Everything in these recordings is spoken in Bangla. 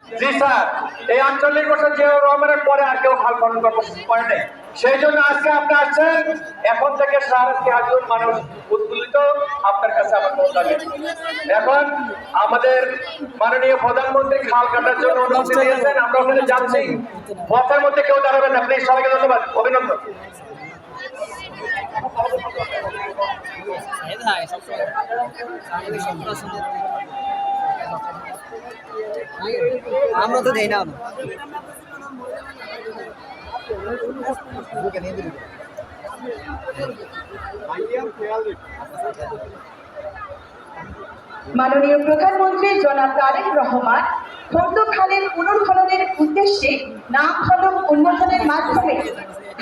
জি স্যার, এই 48 বছর জিয়াউর রহমানের পরে আর কেউ খাল খনন করে নাই। সেই জন্য আজকে আপনি আসছেন, এখন থেকে সারাটি হাজার মানুষ উদ্বুলিত আপনার কাছে আমার পৌঁছাবে। এখন আমাদের মাননীয় প্রধানমন্ত্রী খাল কাটার জন্য অনুমতি দিয়েছেন, আমরা ওখানে যাচ্ছি। পথের মধ্যে কেউ দাঁড়াবেন না প্লিজ। সবাইকে ধন্যবাদ, অভিনন্দন। আমরা তো দেই না মাননীয় প্রধানমন্ত্রী জনাব তারেক রহমান খোর্দ খালের পুনর্খননের উদ্দেশ্যে নাম ফলক উন্মোচনের মাধ্যমে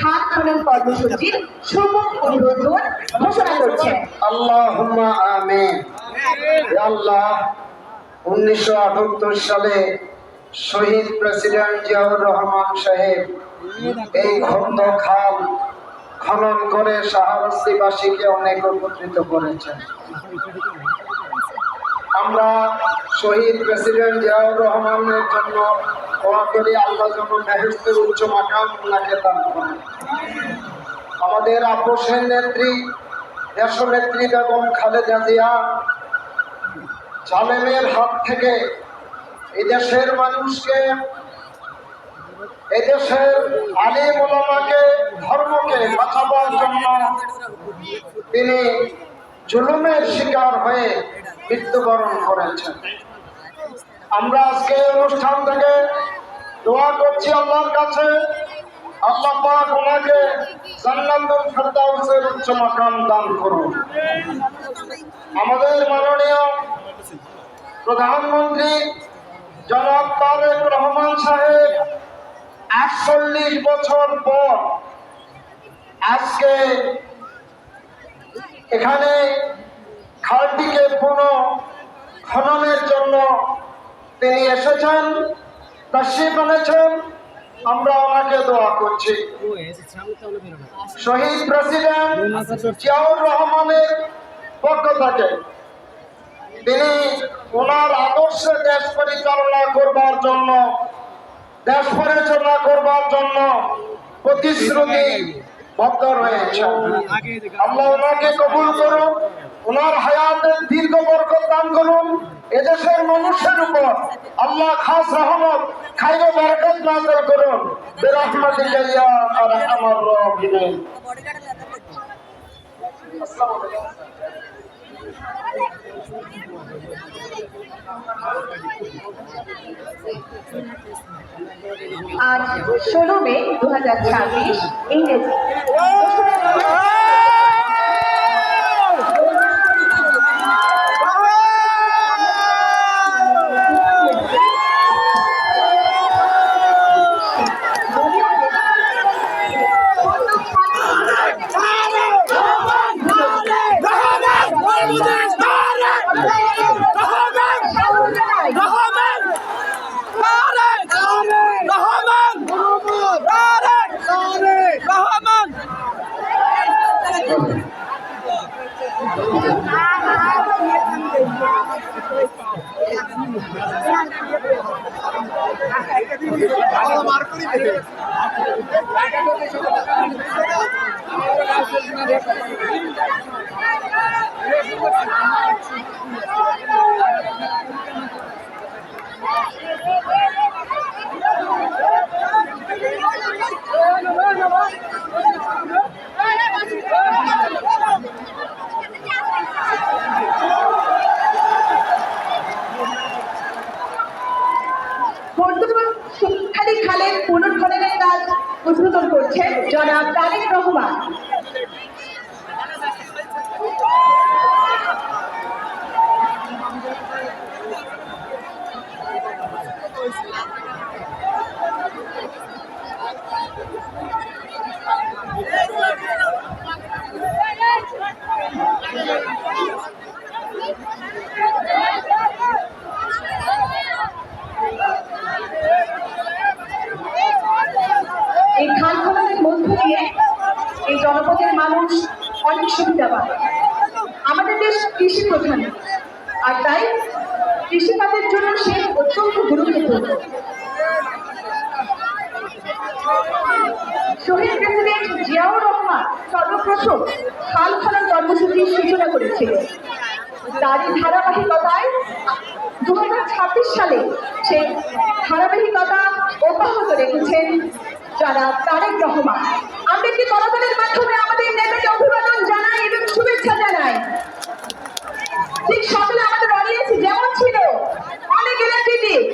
খাল খনন কর্মসূচির শুভ উদ্বোধন ঘোষণা করছেন। আল্লাহুম্মা আমিন। আল্লাহ 1978 সালে শহীদ প্রেসিডেন্ট জিয়াউর রহমান সাহেব এই খোর্দ খাল খনন করে শাহরাস্তিবাসীকে অনেক উপকৃত করেছেন। আমরা শহীদ প্রেসিডেন্ট জিয়াউর রহমানের জন্য দোয়া করি, আল্লাহ যেন বেহেশতের উচ্চ মাকাম ওনাকে দান করেন। আমাদের আপোষের নেত্রী দেশনেত্রী বেগম খালেদা জিয়া জালেমের হাত থেকে এদেশের মানুষকে, এদেশের আলিম ওলামাকে, ধর্মকে বাঁচাবার জন্য তিনি জুলুমের শিকার হয়ে মৃত্যুবরণ করেছেন। আমরা আজকে অনুষ্ঠান থেকে দোয়া করছি আল্লাহর কাছে, আল্লাহ পাক ওনাকে জান্নাতুল ফেরদাউসের উচ্চ মাকাম দান করুন। আমাদের মাননীয় প্রধানমন্ত্রী জনাব তারেক রহমান সাহেব 48 বছর পর আজকে এখানে খালটিকে পুনঃ খননের জন্য তিনি এসেছেন, তাশরীফ এনেছেন। আমরা ওনাকে দোয়া করছি। শহীদ প্রেসিডেন্ট জিয়াউর রহমানের পক্ষ থেকে তিনি ওনার আদর্শে দেশ পরিচালনা করবার জন্য, দেশ পরিচালনা করবার জন্য প্রতিশ্রুতি বদ্ধ রয়েছে। আল্লাহ ওনাকে কবুল করুন, ওনার হায়াতের দীর্ঘ বরকত দান করুন। এদেশের মানুষের উপর আল্লাহ খাস রহমত, খাইর বরকত নাযিল করুন। বিরহমাতিকা ইয়া আরহামার রাহিমিন। আজ 16 মে 2026 ইংরেজি। খালের পুনর্খননের কাজ উদ্বোধন করছেন জনাব তারেক রহমান। এই খাল খননের মধ্য দিয়ে এই জনপদের মানুষ অনেক সুবিধা পায়। আমাদের দেশ কৃষি প্রধান, আর তাই কৃষিকাজের জন্য সে অত্যন্ত গুরুত্বপূর্ণ। সর্বপ্রথম খাল খনন কর্মসূচির সূচনা করেছিল। তারই ধারাবাহিকতায় 2026 সালে সেই ধারাবাহিকতা অব্যাহত রেখেছেন জনাব তারেক রহমান। আমরা একটি করতালির মাধ্যমে আমাদের নেতাকে অভিবাদন জানাই এবং শুভেচ্ছা জানাই। ঠিক সকালে আমাদের অডিয়েন্স যেমন ছিল অনেক এনার্জেটিক।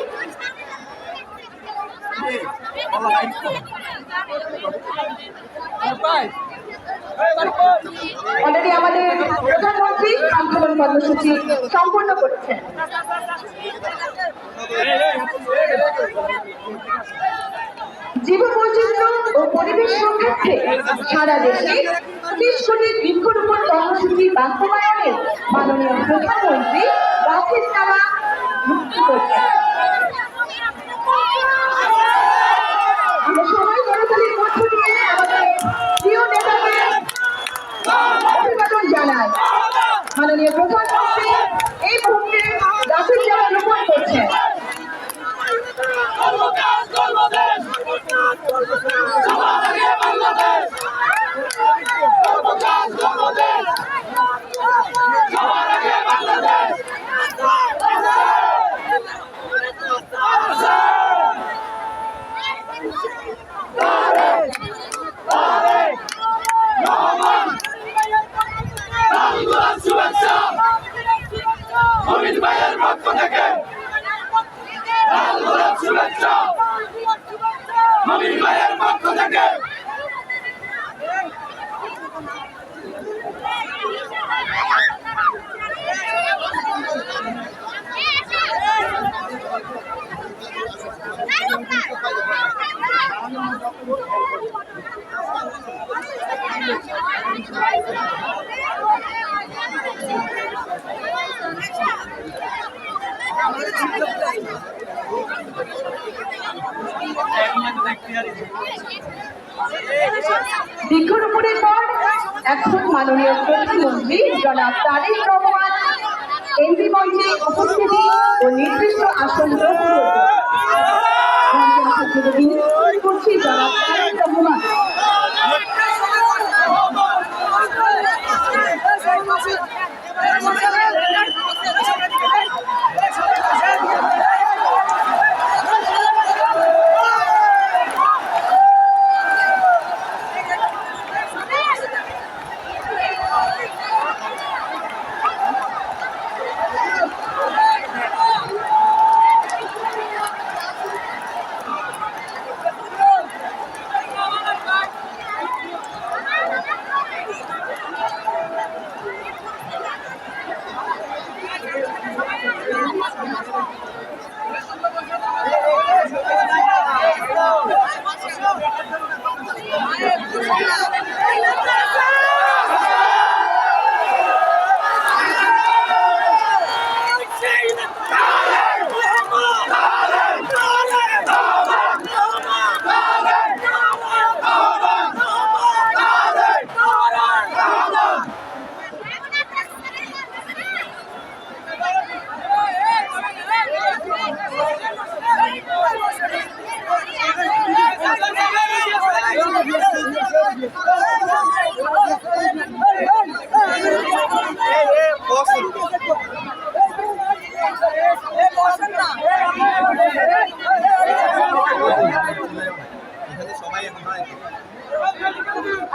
অলরেডি আমাদের প্রধানমন্ত্রী আন্দোলন কর্মসূচি সম্পূর্ণ করেছেন। জীব বৈচিত্র্য ও পরিবেশ রক্ষার্থে সারা দেশে 30 কোটি বৃক্ষরোপণ কর্মসূচি বাস্তবায়নে মাননীয় প্রধানমন্ত্রী গাছের চারা মুক্তি করছেন। আমরা সবাই করতালির মধ্য দিয়ে আমাদের প্রিয় নেতাকে অভিবাদন জানাই। মাননীয় প্রধানমন্ত্রী এই মুহূর্তে গাছের চারা রোপণ করছেন। বৃক্ষরোপণের পর এখন মাননীয় প্রধানমন্ত্রী জনাব তারেক রহমান এমপি মঞ্চে উপস্থিতি ও নির্দিষ্ট আসন গ্রহণ করছি জনাব তারেক রহমান।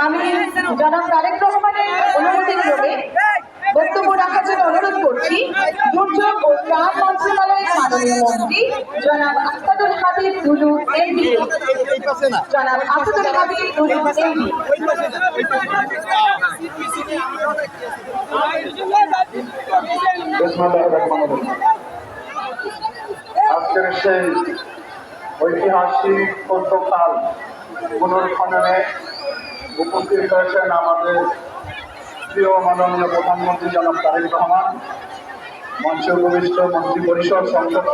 আমি জনাব তারেক রহমানের অনুমতি ক্রমে বক্তব্য রাখার জন্য অনুরোধ করছি দুর্যোগ ও ত্রাণ মন্ত্রণালয়ের মাননীয় মন্ত্রী জনাব আসাদুল হাবিব দুলু এমপি। জনাব আসাদুল হাবিব দুলু এমপি। আজকের সেই ঐতিহাসিক পদ্মকাল পুনর্খননে উপস্থিত হয়েছেন আমাদের প্রিয় মাননীয় প্রধানমন্ত্রী জনাব তারেক রহমান, মঞ্চে উপবিষ্ট মন্ত্রী পরিষদ সংসদ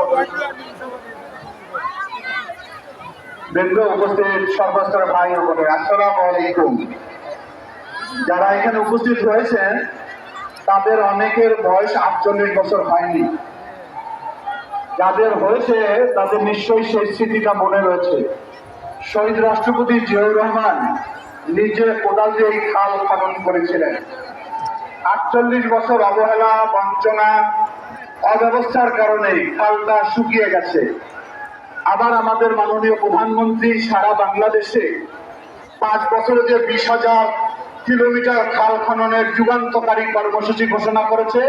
বৃন্দ, উপস্থিত সর্বস্তরের ভাই ও বোনের, আসসালামু আলাইকুম। যারা এখানে উপস্থিত হয়েছেন তাদের অনেকের বয়স 48 বছর হয়নি। যাদের হয়েছে তাদের নিশ্চয়ই সেই স্মৃতিটা মনে রয়েছে। শহীদ রাষ্ট্রপতি জিয়াউর রহমান নিজে কোদাল দিয়ে এই খাল খনন করেছিলেন। 48 বছর অবহেলা, বঞ্চনা, অব্যবস্থার কারণে খালটা শুকিয়ে গেছে। আবার আমাদের মাননীয় প্রধানমন্ত্রী সারা বাংলাদেশে 5 বছরে যে 20,000 কিলোমিটার খাল খননের যুগান্তকারী কর্মসূচি ঘোষণা করেছে,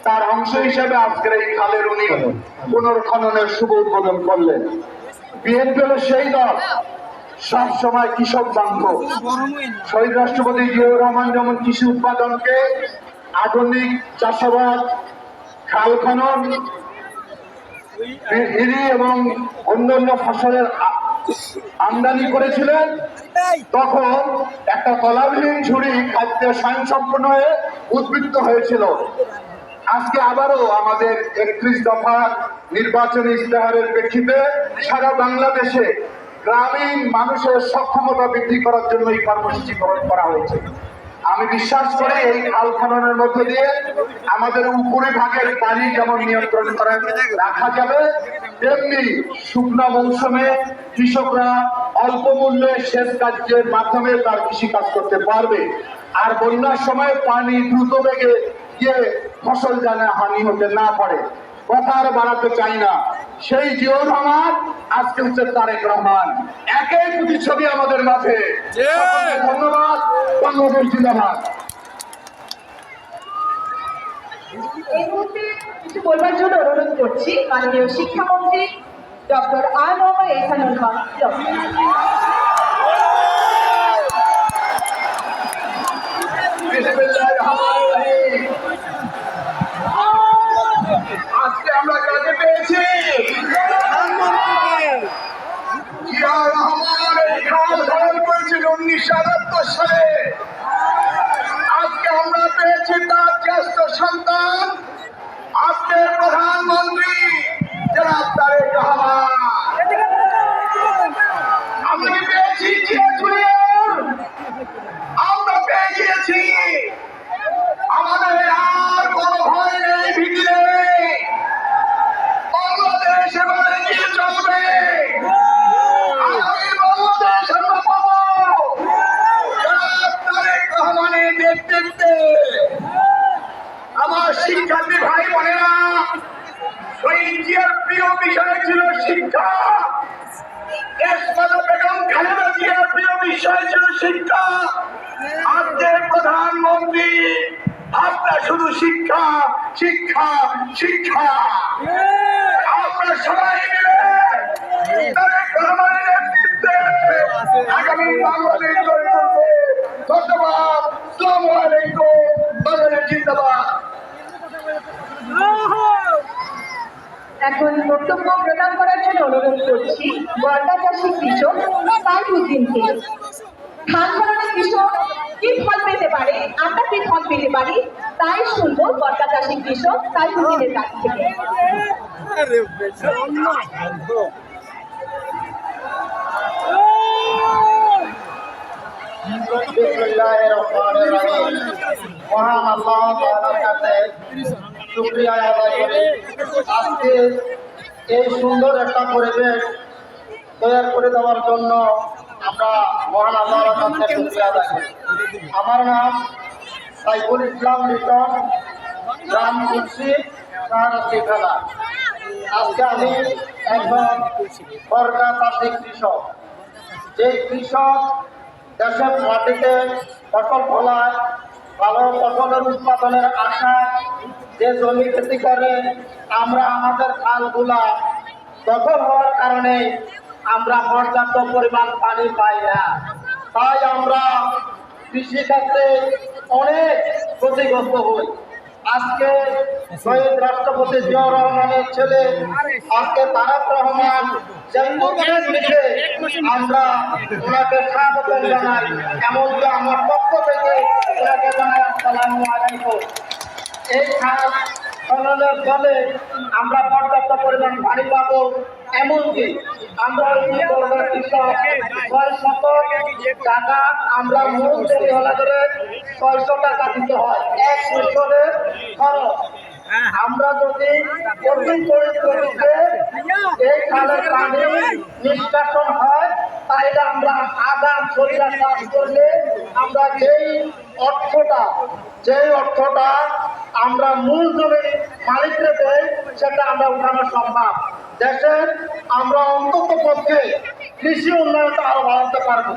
তার অংশ হিসেবে আজকের এই খালের উনি পুনর্খননের শুভ উদ্বোধন করলেন। বিএনপি হলো সেই দল সব সময় কৃষক বান্ধব। শহীদ রাষ্ট্রপতি জিয়াউর রহমান যেমন কৃষি উৎপাদনকে আধুনিক চাষাবাদ, খাল খনন, ইরি এবং অন্যান্য ফসলের আমদানি করেছিলেন, তখন একটা তলাবিহীন ঝুড়ি খাদ্যে স্বয়ংসম্পূর্ণ হয়ে উদ্বৃত্ত হয়েছিল। আজকে আবারও আমাদের 31 দফা নির্বাচনী ইস্তেহারের প্রেক্ষিতে সারা বাংলাদেশে গ্রামীণ মানুষের সক্ষমতা বৃদ্ধি করার জন্য এই কর্মসূচি গ্রহণ করা হয়েছে। আমি বিশ্বাস করি এই খাল খননের মধ্য দিয়ে আমাদের উপরিভাগের পানি যেমন নিয়ন্ত্রণ করে রাখা যাবে, তেমনি শুকনো মৌসুমে কৃষকরা অল্প মূল্যে সেচ কার্যের মাধ্যমে তার কৃষি কাজ করতে পারবে। আর বন্যার সময় পানি দ্রুত বেগে গিয়ে ফসল যেন হানি হতে না পারে। কথা আর বাড়াতে চাই না। সেই জিয়াউর রহমান আজকে হচ্ছে তারেক রহমান, একই প্রতিচ্ছবি আমাদের মাঝে। ধন্যবাদ। বাংলাদেশ জিন্দাবাদ। এই মুহূর্তে কিছু বলবার জন্য অনুরোধ করছি মাননীয় শিক্ষামন্ত্রী ডক্টর আ মোহাম্মদ এহসানুল হক। আজকে আমরা কাকে পেয়েছি? জিয়াউর রহমান এই খাল খনন করেছিল 1978 সালে। আজকে আমরা পেয়েছি তার জ্যেষ্ঠ সন্তান, আজকের প্রধানমন্ত্রী জনাব তারেক রহমান। আমরা পেয়েছি জিয়া জুনিয়র, আমরা পেয়ে গিয়েছি। আমাদের আর কোনো ভয় নেই, ভীতি নেই। বাংলাদেশ এবারে এগিয়ে চলবে। আগামী বাংলাদেশ আমরা পাবো জনাব তারেক রহমানের নেতৃত্বে। আমার শিক্ষার্থী ভাই বোনেরা, শহীদ জিয়ার প্রিয় বিষয় ছিল শিক্ষা। দেশমাতা বেগম খালেদা জিয়ার প্রিয় বিষয় ছিল শিক্ষা। আজকের প্রধানমন্ত্রী আপনার শুধু শিক্ষা, শিক্ষা, শিক্ষা। আপনারা সবাই মিলে তারেক রহমানের নেতৃত্বে আগামী বাংলাদেশ গড়ে তুলবো। ধন্যবাদ। আসসালামু আলাইকুম। বাংলাদেশ জিন্দাবাদ। এখন বক্তব্য প্রদান করার জন্য অনুরোধ করছি বর্গা চাষী কৃষক সাইফুদ্দিনকে। ধান খননের কৃষক কি ফল পেতে পারে, আমরা কি ফল পেতে পারি, তাই শুনবো বর্গা চাষী কৃষক সাইফুদ্দিনের কাছ থেকে। বিসমিল্লাহির রহমানির রহিম। মহান আল্লাহ তাআলার কাছে শুকরিয়া আদায় করি, আজকে এই সুন্দর একটা পরিবেশ তৈরি করে দেওয়ার জন্য আমরা মহান আল্লাহর কাছে শুকরিয়া আদায় করি। আমার নাম সাইফুল ইসলাম লিটন, গ্রাম কুলসি, শাহরাস্তি থানা। আজকে আমি একজন বর্গা চাষী কৃষক। যে কৃষক দেশের মাটিতে ফসল ফলায়, ভালো ফসলের উৎপাদনের আশায় যে জমি খেতি করে, আমরা আমাদের খালগুলা দখল হওয়ার কারণে আমরা পর্যাপ্ত পরিমাণ পানি পাই না। তাই আমরা কৃষিক্ষেত্রে অনেক ক্ষতিগ্রস্ত হই। আজকে শহীদ রাষ্ট্রপতি জিয়াউর রহমানের ছেলে আজকে তারেক রহমান যে উদ্যোগ নিয়ে আমরা ওনাকে স্বাগত জানাই, এমনকি আমার পক্ষ থেকে ওনাকে জানাই আসসালামু আলাইকুম। এই খাল খননের ফলে আমরা পর্যাপ্ত পরিমাণ পানি পাবো, এমনকি আমরা কৃষক 600 টাকা আমরা মূল করে 600 টাকা দিতে হয় এক বছরের খরচ। আমরা যদি অতি পরিস্থিতিতে এই খালের পানি নিষ্কাশন হয়, তাহলে আমরা আগাম সরিয়া চাষ করলে আমরা যেই অর্থটা আমরা মূল জমির মালিকরে দেই, সেটা আমরা উঠানো সম্ভব। দেশের আমরা অন্তত পক্ষে কৃষি উন্নয়নটা আরো বাড়াতে পারবো।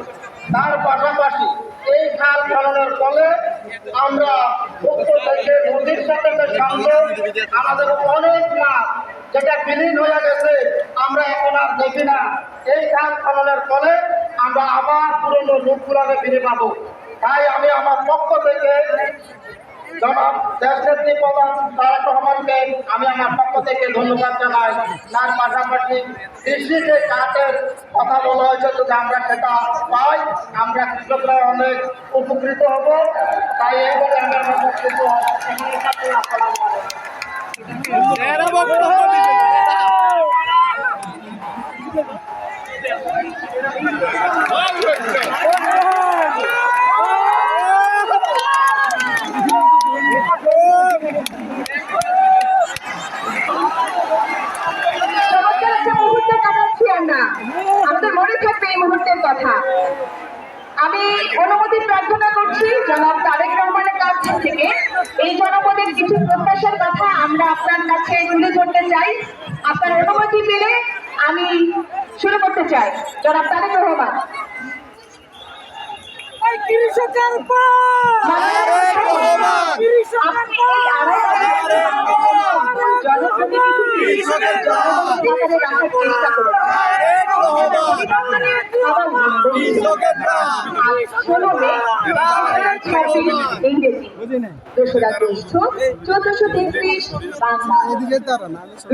তার পাশাপাশি এই খাল খননের ফলে আমরা উত্তর থেকে নদীর সাথে যে সংযোগ, আমাদের অনেক মাছ যেটা বিলীন হয়ে গেছে আমরা এখন আর দেখি না। এই খাল খননের ফলে আমরা আবার পুরনো রূপগুলোকে ফিরে পাবো। তাই আমি আমার পক্ষ থেকে জনাব দেশনেত্রী প্রধান তারেক রহমানকে আমি আমার পক্ষ থেকে ধন্যবাদ জানাই। তার পাশাপাশি কৃষি যে কাঠের কথা বলা হয়েছে, যদি আমরা সেটা পাই, আমরা কৃষকরা অনেক উপকৃত হব। তাই এই বলে আমি আমার বক্তব্য এখানে শেষ চমৎকার একটা মুহূর্ত কাটাচ্ছি আমরা, আমাদের মনে থাকবে এই মুহূর্তের কথা। আমি অনুমতি প্রার্থনা করছি জনাব তারেক রহমানের কাছ থেকে এই জনপদের কিছু প্রত্যাশার কথা আমরা আপনার কাছে তুলে ধরতে চাই। আপনার অনুমতি পেলে আমি শুরু করতে চাই। জনাব তারেক রহমান। কৃষকের আপনি এই আড়াই জনপ্রতিনিধি রাখার চেষ্টা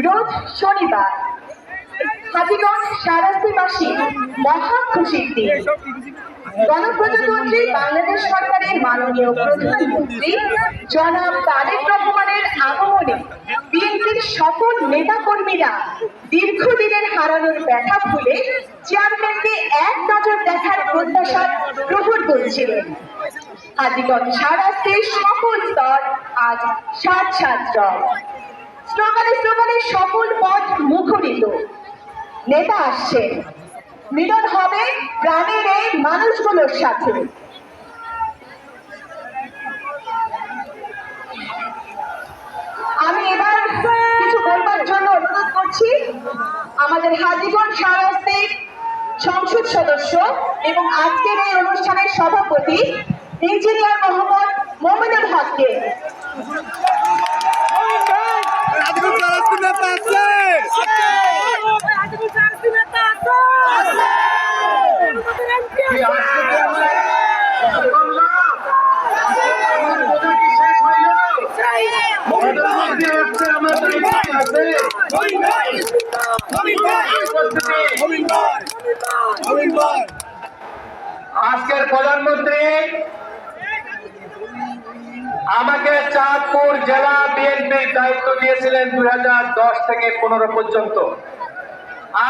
রোজ শনিবার হাজীগঞ্জ শাহরাস্তিবাসী মহা খুশির দিন। গণপ্রজাতন্ত্রী বাংলাদেশ সরকারের মাননীয় প্রধানমন্ত্রী জনাব তারেক রহমানের আগমনে বিএনপির সকল নেতাকর্মীরা দীর্ঘদিনের হারানোর ব্যথা ভুলে চেয়ারম্যানকে এক নজর দেখার প্রত্যাশার প্রহর তুলছিলেন। হাজীগঞ্জ শাহরাস্তির সকল স্তর আজ সাত রং। স্লোগানে সকল পথ মুখরিত। নেতা আসছেন, মিলন হবে প্রাণের এই মানুষগুলোর সাথে। আমি এবার কিছু বলবার জন্য অনুরোধ করছি আমাদের হাজীগঞ্জ শাহরাস্তির সংসদ সদস্য এবং আজকের এই অনুষ্ঠানের সভাপতি ইঞ্জিনিয়ার মোহাম্মদ মোমিনুল হককে। আজকের প্রধানমন্ত্রী আমাকে চাঁদপুর জেলা বিএনপির দায়িত্ব দিয়েছিলেন 2010 থেকে 15 পর্যন্ত।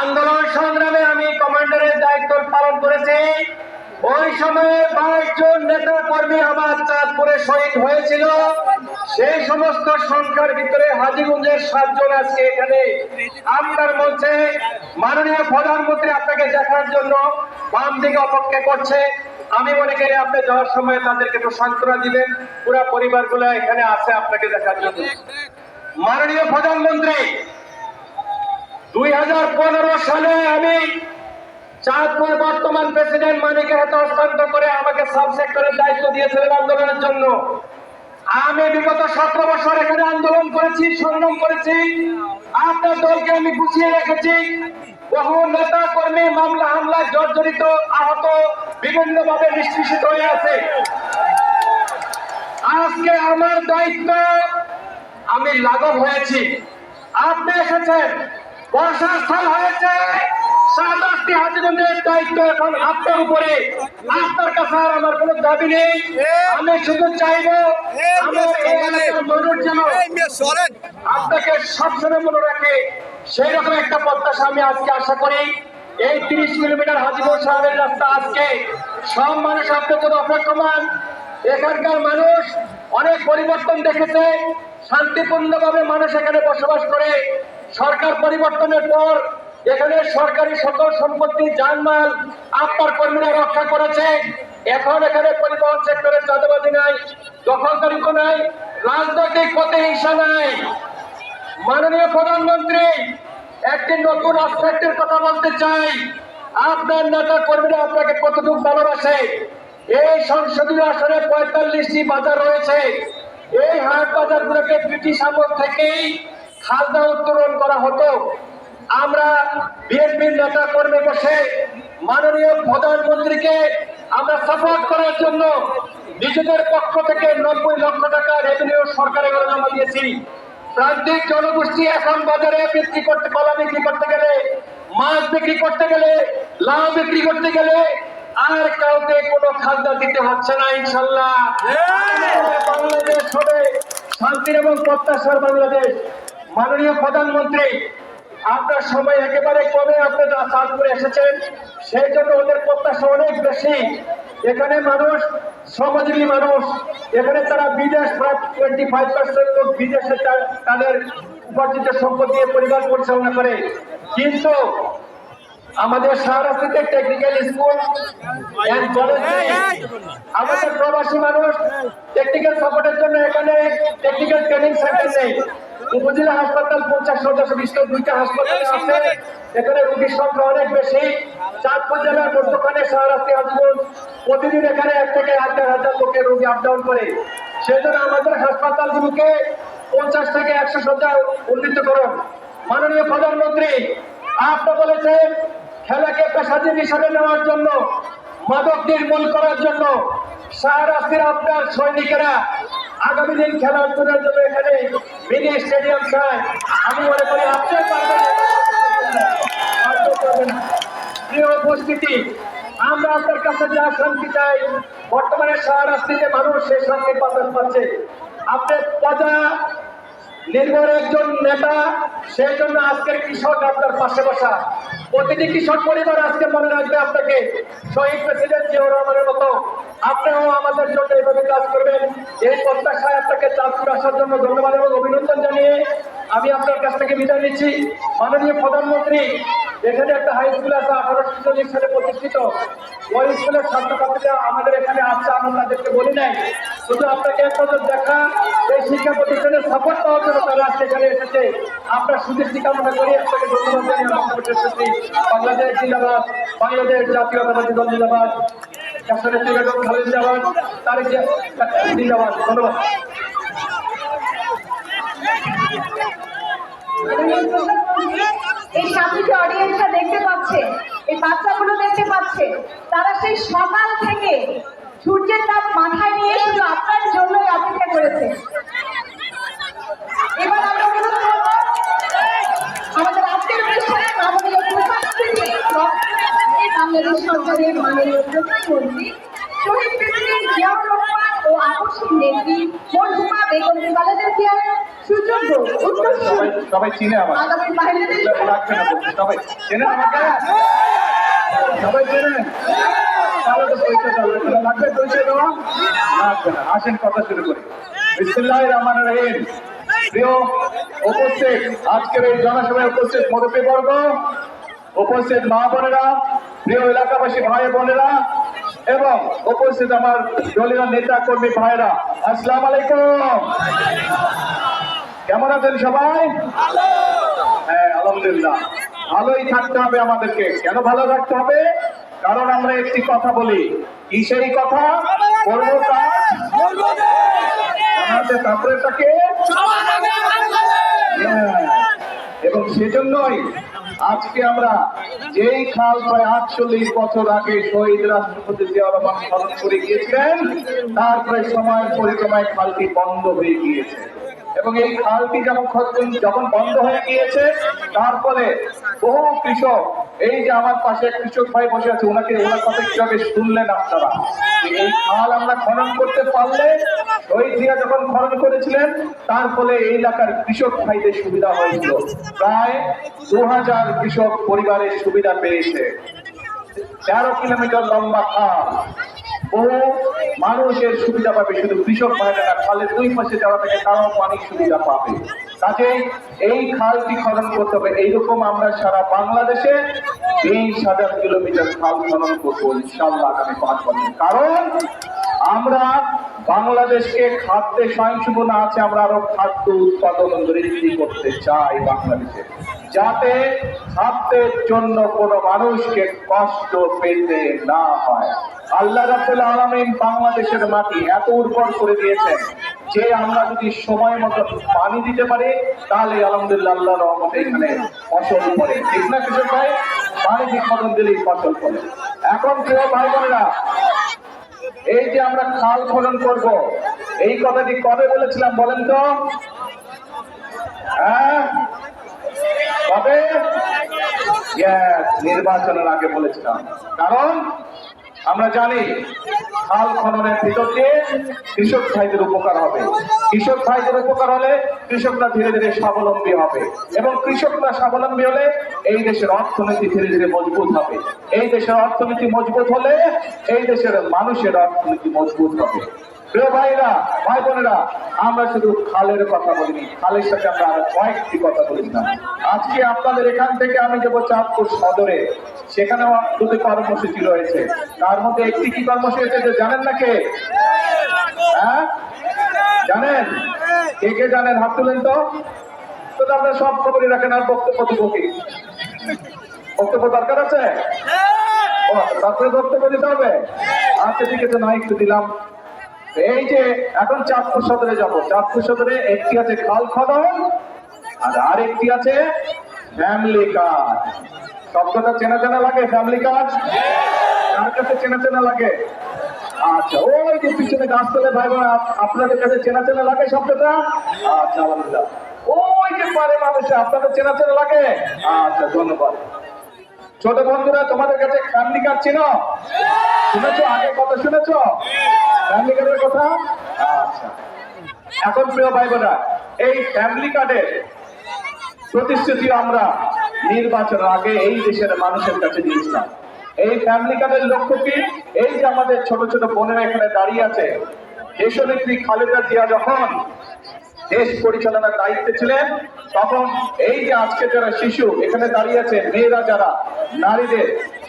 আন্দোলন সংগ্রামে আমি কমান্ডারের দায়িত্ব পালন করেছি। ওই সময়ে 22 জন নেতা কর্মী আমার চাঁদপুরে শহীদ হয়েছিল। সেই সমস্ত সংখ্যার ভিতরে হাজীগঞ্জের 7 জন আজকে এখানে আপনার মঞ্চে মাননীয় প্রধানমন্ত্রী আপনাকে দেখার জন্য বাম দিকে অপেক্ষা করছে। আমি মনে করি আপনি যাওয়ার সময় তাদেরকে একটু সান্ত্বনা দিবেন। পুরো পরিবারগুলো এখানে আছে আপনাকে দেখার জন্য। মাননীয় প্রধানমন্ত্রী, 2015 সালে আমি চাঁদপুর বর্তমান প্রেসিডেন্ট মানিকের হাতে হস্তান্তর করে আমাকে সাব সেক্টরের দায়িত্ব দিয়েছিলেন আন্দোলনের জন্য। আমি বিগত 17 বছর এখানে আন্দোলন করেছি, সংগ্রাম করেছি। আপনার দলকে আমি গুছিয়ে রেখেছি। বহু নেতা কর্মী মামলা হামলায় জর্জরিত, আহত, বিভিন্ন ভাবে নিষ্পেষিত হয়ে আছে। আজকে আমার দায়িত্ব, আমি লাঘব হয়েছি। আপনি এসেছেন, বর্ষাস্থল হয়েছে, 7-8টি হাজীগঞ্জের দায়িত্ব এখন আপনার উপরে। আপনার কাছে আর আমার কোনো দাবি নেই। আমি শুধু চাইবো আমার এই এলাকার মানুষ যেন আপনাকে সবসময় মনে রাখে, সেই রকম একটা প্রত্যাশা আমি আজকে আশা করি। এই 30 কিলোমিটার হাজীগঞ্জ শহরের রাস্তা আজকে সব মানুষ আপনার জন্য অপেক্ষমান। এখানকার মানুষ অনেক পরিবর্তন দেখেছে। শান্তিপূর্ণভাবে মানুষ এখানে বসবাস করে। সরকার পরিবর্তনের পর এখানে সরকারি সকল সম্পত্তি জানমাল আপনার কর্মীরা রক্ষা করেছে। এখন এখানে পরিবহন সেক্টরে চাঁদাবাজি নাই, দখলদারিত্ব নাই, রাজনৈতিক প্রতিহিংসা নাই। মাননীয় প্রধানমন্ত্রী, একটি নতুন অবস্ট্রাক্টের কথা বলতে চাই। আপনার নেতা কর্মীরা আপনাকে কতটুকু ভালোবাসে। এই সংসদীয় আসনে 45টি বাজার রয়েছে। এই হাট বাজারগুলোকে ব্রিটিশ আমল থেকেই খাজনা উত্তোলন করা হতো। আমরা বিএনপির নেতা কর্মী বসে মাননীয় প্রধানমন্ত্রীকে আমরা সাপোর্ট করার জন্য নিজেদের পক্ষ থেকে 90 লক্ষ টাকা রেভিনিউ সরকারের জমা দিয়েছি। প্রান্তিক জনগোষ্ঠী এখন বাজারে বিক্রি করতে, কলা বিক্রি করতে গেলে, মাছ বিক্রি করতে গেলে, লাউ বিক্রি করতে গেলে আর কাউকে কোনো খাজনা দিতে হচ্ছে না ইনশাল্লাহ। বাংলাদেশ হবে শান্তির এবং প্রত্যাশার বাংলাদেশ। মাননীয় প্রধানমন্ত্রী, আপনার সময় একেবারে কমে আপনারা কাজ করে এসেছেন, সেই জন্য ওদের প্রত্যাশা অনেক বেশি। এখানে মানুষ শ্রমজীবী মানুষ, এখানে তারা বিদেশ প্রায় 25% লোক বিদেশে তাদের উপার্জিত সম্পদ দিয়ে পরিবার পরিচালনা করে। কিন্তু আমাদের শাহরাস্তিতে টেকনিক্যাল স্কুল এন্ড কলেজ নেই। আমাদের প্রবাসী মানুষ টেকনিক্যাল সাপোর্টের জন্য এখানে টেকনিক্যাল ট্রেনিং সেন্টার নেই। উপজেলা হাসপাতাল 50 সদস্য বিশিষ্ট 2টা হাসপাতাল আছে। এখানে রোগীর সংখ্যা অনেক বেশি। চাঁদপুর জেলার মধ্যখানে শাহরাস্তি হাসপাতাল প্রতিদিন এখানে 1 থেকে 1,500 লোকের রোগী আপ ডাউন করে। সেই জন্য আমাদের হাসপাতালগুলোকে 50 থেকে 100 শয্যা উন্নীত করুন। মাননীয় প্রধানমন্ত্রী, আপনি বলেছেন খেলাকে পেশাজীবী হিসাবে নেওয়ার জন্য, মাদক নির্মূল করার জন্য শাহরাস্তির আপনার সৈনিকেরা আগামী দিন খেলার জন্য এখানে মিনি স্টেডিয়াম চায়। আমি মনে করি আপনি পারবেন। প্রিয় উপস্থিতি, আমরা আপনার কাছে যা শান্তি চাই, বর্তমানে শাহরাস্তিতে মানুষ সেই শান্তির বাতাস পাচ্ছে। আপনি প্রজা নির্ভর একজন নেতা, সেই জন্য আজকের কৃষক আপনার পাশে বসা। প্রতিটি কৃষক পরিবার আজকে মনে রাখবে আপনাকে। শহীদ প্রেসিডেন্ট জিয়াউর রহমানের মতো আপনিও আমাদের জন্য এইভাবে কাজ করবেন, এই প্রত্যাশায় আপনাকে চাঁদপুর আসার জন্য ধন্যবাদ এবং অভিনন্দন জানিয়ে আমি আপনার কাছ থেকে বিদায় নিচ্ছি। মাননীয় প্রধানমন্ত্রী, এখানে একটা হাই স্কুল আছে 1846 সালে প্রতিষ্ঠিত। ওই স্কুলের ছাত্রছাত্রীরা আমাদের এখানে আসছে, আমরা তাদেরকে বলি নাই। শুধু আপনাকে এক নজর দেখা, এই শিক্ষা প্রতিষ্ঠানের সাপোর্ট পাওয়ার জন্য তারা আজকে এখানে এসেছে। আপনার সুদৃষ্টি কামনা করি, আপনাকে ধন্যবাদ জানিয়ে বাংলাদেশ জিন্দাবাদ, বাংলাদেশ জাতীয়তাবাদী দল জিন্দাবাদ, রাষ্ট্রনেত্রী বেগম খালেদা জিন্দাবাদ, তারেক জিন্দাবাদ। ধন্যবাদ। এই সামনে যে অডিয়েন্সটা দেখতে পাচ্ছে, এই বাচ্চাগুলো দেখতে পাচ্ছে, তারা সেই সকাল থেকে সূর্যের তাপ মাথায় নিয়ে শুধু আপনার জন্যই অপেক্ষা করেছে। এবার আমরা অনুরোধ করব আমাদের আজকের অনুষ্ঠানে মাননীয় প্রধানমন্ত্রী, বাংলাদেশ সরকারের মাননীয় প্রধানমন্ত্রী শহীদ প্রেসিডেন্ট জিয়াউর রহমান ও আপসীর নেত্রী মরহুমা বেগম খালেদা জিয়ার সুযোগ্য উত্তরসূরি সবাই চিনে আমার আগামী বাহিনীদের সবাই চেনে আমাকে, সবাই চেনে। তাহলে তো পরিচয় দেওয়া লাগবে, পরিচয় দেওয়া লাগবে না। আসেন কথা শুরু করি। বিসমিল্লাহির রহমানির রহিম। প্রিয় উপস্থিত, আজকের এই জনসভায় উপস্থিত মুরব্বীবর্গ, উপস্থিত মা বোনেরা, প্রিয় এলাকাবাসী ভাই বোনেরা এবং উপস্থিত আমার দলীয় নেতা কর্মী ভাইরা, আসসালামু আলাইকুম। কেমন আছেন সবাই? হ্যাঁ, আলহামদুলিল্লাহ। ভালোই থাকতে হবে আমাদেরকে। কেন ভালো থাকতে হবে? কারণ আমরা একটি কথা বলি, কি সেই কথা? করবো কাজ, তারপরে তাকে, এবং সেজন্যই আজকে আমরা যেই খাল প্রায় 48 বছর আগে শহীদ রাষ্ট্রপতি জিয়াউর রহমান খনন করে গিয়েছিলেন, তার প্রায় সময়ের পরিক্রমায় খালটি বন্ধ হয়ে গিয়েছে। এবং এই খালটি যখন বন্ধ হয়ে গিয়েছে, তারপরে বহু কৃষক, এই যে আমার পাশে কৃষক ভাই বসে আছে, ওনার কথা কিভাবে শুনলেন আপনারা? এই খাল আমরা খনন করতে পারলে, শহীদ জিয়া যখন খনন করেছিলেন, তার ফলে এই এলাকার কৃষক ভাইদের সুবিধা হয়েছিল। প্রায় 2000 কৃষক পরিবারের সুবিধা পেয়েছে। 13 কিলোমিটার লম্বা খাল, বহু মানুষের সুবিধা পাবে, শুধু কৃষক ভাইরা না, খালের দুই পাশে যারা থাকে তারাও পানির সুবিধা পাবে। কাজেই এই খালটি খনন করতে হবে। এইরকম আমরা সারা বাংলাদেশে 20,000 কিলোমিটার খাল খনন করবো ইনশাআল্লাহ আগামী 5 বছর। কারণ আমরা বাংলাদেশকে খাদ্যে স্বয়ংসম্পূর্ণ আছে, আমরা আরো খাদ্য উৎপাদন বৃদ্ধি করতে চাই বাংলাদেশে, যাতে খাদ্যের জন্য কোনো মানুষকে কষ্ট পেতে না হয়। আল্লাহ রাব্বুল আলামিন বাংলাদেশের মাটি এত উর্বর করে দিয়েছেন যে আমরা যদি সময় মতো পানি দিতে পারি তাহলে আলহামদুলিল্লাহ আল্লাহর রহমতে এখানে ফসল ফলে। ঠিক না কৃষক ভাই? পানি ঠিক মতন দিলেই ফসল ফলে। এখন প্রিয় ভাই বোনেরা, এই যে আমরা খাল খনন করব, এই কথাটি কবে বলেছিলাম বলেন তো? হ্যাঁ, কবে? নির্বাচনের আগে বলেছিলাম। কারণ আমরা জানি খাল খননের ভিতর দিয়ে কৃষক ভাইদের উপকার হবে। কৃষক ভাইদের উপকার হলে কৃষকরা ধীরে ধীরে স্বাবলম্বী হবে, এবং কৃষকরা স্বাবলম্বী হলে এই দেশের অর্থনীতি ধীরে ধীরে মজবুত হবে। এই দেশের অর্থনীতি মজবুত হলে এই দেশের মানুষের অর্থনীতি মজবুত হবে। প্রিয় ভাইরা, ভাই বোনেরা, আমরা শুধু খালের কথা বলিনি, খালের সাথে আমরা আরো কয়েকটি কথা বলেছিলাম। আজকে আপনাদের এখান থেকে আমি যাবো চাঁদপুর সদরে, সেখানেও দুটি কর্মসূচি রয়েছে। তার মধ্যে একটি কি কর্মসূচি হয়েছে জানেন না কে? হ্যাঁ জানেন? কে কে জানেন? হাত তুলেন তো। আপনারা সব খবরই রাখেন, আর বক্তব্য দিব কি? বক্তব্য দরকার আছে? তারপরে বক্তব্য দিতে হবে? আচ্ছা ঠিক আছে, না একটু দিলাম। এই যে এখন চাঁদপুর সদরে যাব, চাঁদপুর সদরে একটি আছে খাল খনন আর আরেকটি আছে ফ্যামিলি কাজ। শব্দটা চেনা চেনা লাগে? ফ্যামিলি কাজ কার কাছে চেনা চেনা লাগে? আচ্ছা, ওই যে পিছনে গাছতলে ভাই বোন, আপনাদের কাছে চেনা চেনা লাগে শব্দটা? আচ্ছা আলহামদুলিল্লাহ। ওই যে পারে মানুষে আপনাদের চেনা চেনা লাগে? আচ্ছা ধন্যবাদ। ছোট বন্ধুরা, তোমাদের কাছে ফ্যামিলি কার্ড চিনো? শুনেছো? আগে কথা শুনেছো ফ্যামিলি কার্ডের কথা? আচ্ছা, এখন প্রিয় ভাই বোনেরা, এই ফ্যামিলি কার্ডের প্রতিশ্রুতি আমরা নির্বাচনের আগে এই দেশের মানুষের কাছে দিয়েছিলাম। এই ফ্যামিলি কার্ডের লক্ষ্য কি? এই যে আমাদের ছোট ছোট বোনেরা এখানে দাঁড়িয়ে আছে, দেশনেত্রী খালেদা জিয়া যখন দেশ পরিচালনার দায়িত্বে ছিলেন, তখন এই যে আজকে যারা শিশু এখানে দাঁড়িয়ে আছে, মেয়েরা যারা, নারীদের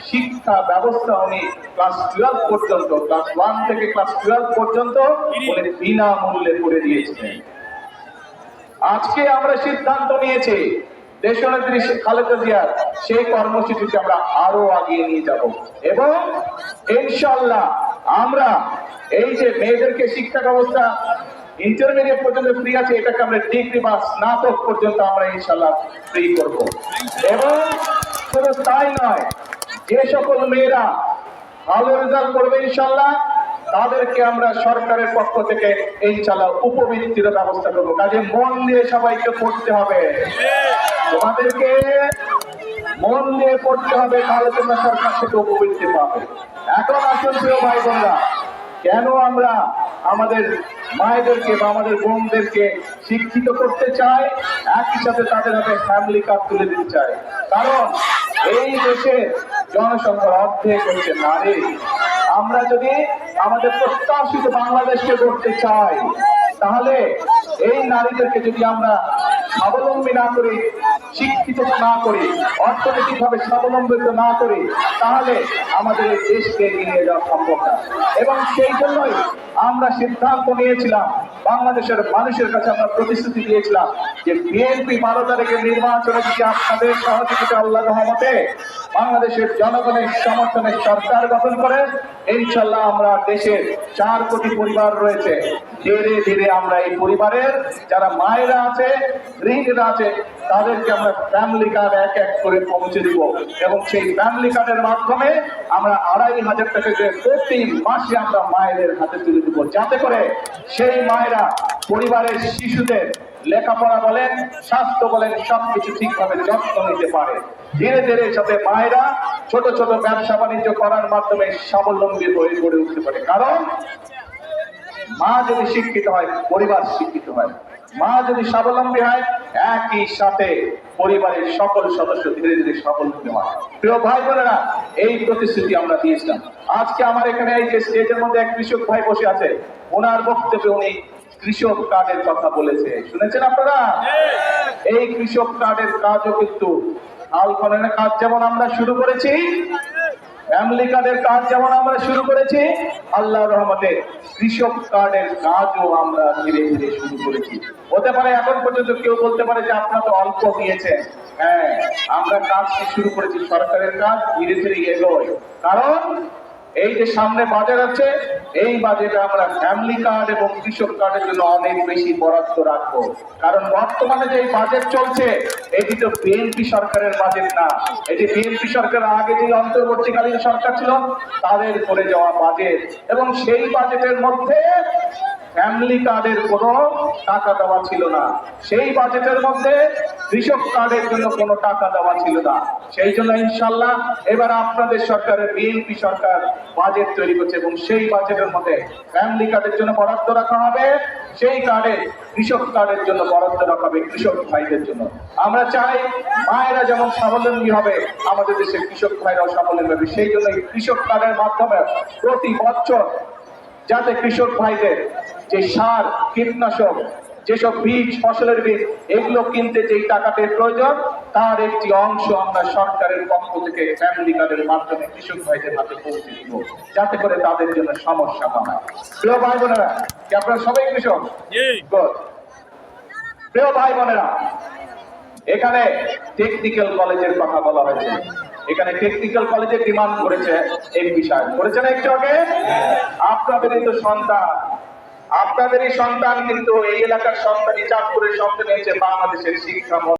শিক্ষা ব্যবস্থা উনি ক্লাস 12 পর্যন্ত, ক্লাস 1 থেকে ক্লাস 12 পর্যন্ত উনি বিনামূল্যে করে দিয়েছিলেন। আজকে আমরা সিদ্ধান্ত নিয়েছি দেশনেত্রী খালেদা জিয়ার সেই কর্মসূচিকে আমরা আরো আগিয়ে নিয়ে যাব, এবং ইনশাআল্লাহ আমরা এই যে মেয়েদেরকে শিক্ষা ব্যবস্থা ইন্টারমিডিয়েট পর্যন্ত ফ্রি আছে, এটাকে আমরা ডিগ্রি বা স্নাতক পর্যন্ত আমরা ইনশাআল্লাহ ফ্রি করব। এবং শুধু তাই নয়, যে সকল মেয়েরা ভালো রেজাল্ট করবে ইনশাআল্লাহ তাদেরকে আমরা সরকারের পক্ষ থেকে ইনশাআল্লাহ উপবৃত্তির ব্যবস্থা করবো। কাজে মন দিয়ে সবাইকে পড়তে হবে, তোমাদেরকে মন দিয়ে পড়তে হবে, তাহলে তোমরা সরকার থেকে উপবৃত্তি পাবে। এখন আসুন প্রিয় ভাই বোনরা, কেন আমরা আমাদের মায়েদেরকে বা আমাদের বোনদেরকে শিক্ষিত করতে চাই, একই সাথে তাদের হাতে ফ্যামিলি কার্ড তুলে দিতে চাই? কারণ এই দেশে জনসংখ্যার অর্ধেক হচ্ছে নারী। আমরা যদি আমাদের প্রত্যাশিত বাংলাদেশকে গড়তে চাই, তাহলে এই নারীদেরকে যদি আমরা স্বাবলম্বী না করি, শিক্ষিত না করি, অর্থনৈতিকভাবে স্বাবলম্বিত না করি, তাহলে আমাদের এই দেশকে এগিয়ে নিয়ে যাওয়া সম্ভব না। এবং সেই জন্যই আমরা সিদ্ধান্ত নিয়েছিলাম, বাংলাদেশের মানুষের কাছে আমরা প্রতিশ্রুতি দিয়েছিলাম যে বিএনপি 12 তারিখের নির্বাচনে যদি আপনাদের সহযোগিতা আল্লাহর রহমতে বাংলাদেশের জনগণের সমর্থনে সরকার গঠন করে, ইনশাআল্লাহ আমরা দেশের 4 কোটি পরিবার রয়েছে, ধীরে ধীরে আমরা এই পরিবারের যারা মায়েরা আছে, গৃহিণীরা আছে, তাদেরকে আমরা ফ্যামিলি কার্ড এক এক করে পৌঁছে দিব। এবং সেই ফ্যামিলি কার্ডের মাধ্যমে আমরা 2,500 টাকা করে প্রতি মাসে আমরা মায়েদের হাতে তুলে দিব, যাতে করে সেই মায়েরা পরিবারের শিশুদের লেখাপড়া বলেন, স্বাস্থ্য বলেন, সবকিছু ঠিকভাবে যত্ন নিতে পারে। ধীরে ধীরে যাতে মায়েরা ছোট ছোট ব্যবসা বাণিজ্য করার মাধ্যমে স্বাবলম্বী হয়ে গড়ে উঠতে পারে। কারণ মা যদি শিক্ষিত হয়, পরিবার শিক্ষিত হয়। মা যদি স্বাবলম্বী হয়, একই সাথে পরিবারের সকল সদস্য ধীরে ধীরে স্বাবলম্বী হয়। প্রিয় ভাই বোনেরা, এই প্রতিশ্রুতি আমরা দিয়েছিলাম। আজকে আমার এখানে এই যে স্টেজের মধ্যে এক কৃষক ভাই বসে আছে, ওনার বক্তব্যে উনি কৃষক কার্ডের কথা বলেছে, শুনেছেন আপনারা? এই কৃষক কার্ডের কাজও কিন্তু হাল খননের কাজ যেমন আমরা শুরু করেছি, ফ্যামিলি কার্ডের কাজ যেমন আমরা শুরু করেছি, আল্লাহর রহমতে কৃষক কার্ডের কাজও আমরা ধীরে ধীরে শুরু করেছি। হতে পারে এখন পর্যন্ত কেউ বলতে পারে যে আপনারা তো অল্প দিয়েছেন। হ্যাঁ, আমরা কাজটি শুরু করেছি, সরকারের কাজ ধীরে ধীরে এগোয়। কারণ এই যে সামনে বাজেট আছে, এই বাজেটে আমরা ফ্যামিলি কার্ড এবং কৃষক কার্ডের জন্য অনেক বেশি বরাদ্দ রাখবো। কারণ বর্তমানে যে বাজেট চলছে, এটি তো বিএনপি সরকারের বাজেট না, এটি বিএনপি সরকারের আগে যে অন্তর্বর্তীকালীন সরকার ছিল তাদের করে যাওয়া বাজেট, এবং সেই বাজেটের মধ্যে ফ্যামিলি কার্ডের কোনো টাকা দেওয়া ছিল না, সেই বাজেটের মধ্যে কৃষক কার্ডের জন্য কোনো টাকা দেওয়া ছিল না। সেই জন্য ইনশাল্লাহ এবার আপনাদের সরকারের বিএনপি সরকার বাজেট তৈরি করছে, এবং সেই বাজেটের মধ্যে ফ্যামিলি কার্ডের জন্য বরাদ্দ রাখা হবে, সেই কার্ডে কৃষক কার্ডের জন্য বরাদ্দ রাখা হবে কৃষক ভাইদের জন্য। আমরা চাই মায়েরা যেমন স্বাবলম্বী হবে, আমাদের দেশের কৃষক ভাইরাও স্বাবলম্বী হবে। সেই জন্য এই কৃষক কার্ডের মাধ্যমে প্রতি বছর যাতে কৃষক ভাইদের যে সার, কীটনাশক, যেসব বীজ, ফসলের বীজ, এগুলো কিনতে যেই টাকাটির প্রয়োজন, তার একটি অংশ আমরা সরকারের পক্ষ থেকে ফ্যামিলি কার্ডের মাধ্যমে কৃষক ভাইদের হাতে পৌঁছে দিব, যাতে করে তাদের জন্য সমস্যা না হয়। প্রিয় ভাই বোনেরা, কি আপনারা সবাই কৃষক? Good. প্রিয় ভাই বোনেরা, এখানে টেকনিক্যাল কলেজের কথা বলা হয়েছে, এখানে টেকনিক্যাল কলেজের ডিমান্ড করেছে এই বিষয়, করেছে না একটু আগে? আপনাদেরই তো সন্তান, আপনাদেরই সন্তান কিন্তু এই এলাকার সন্তানই চাঁদপুরের সন্তান হয়েছে বাংলাদেশের শিক্ষা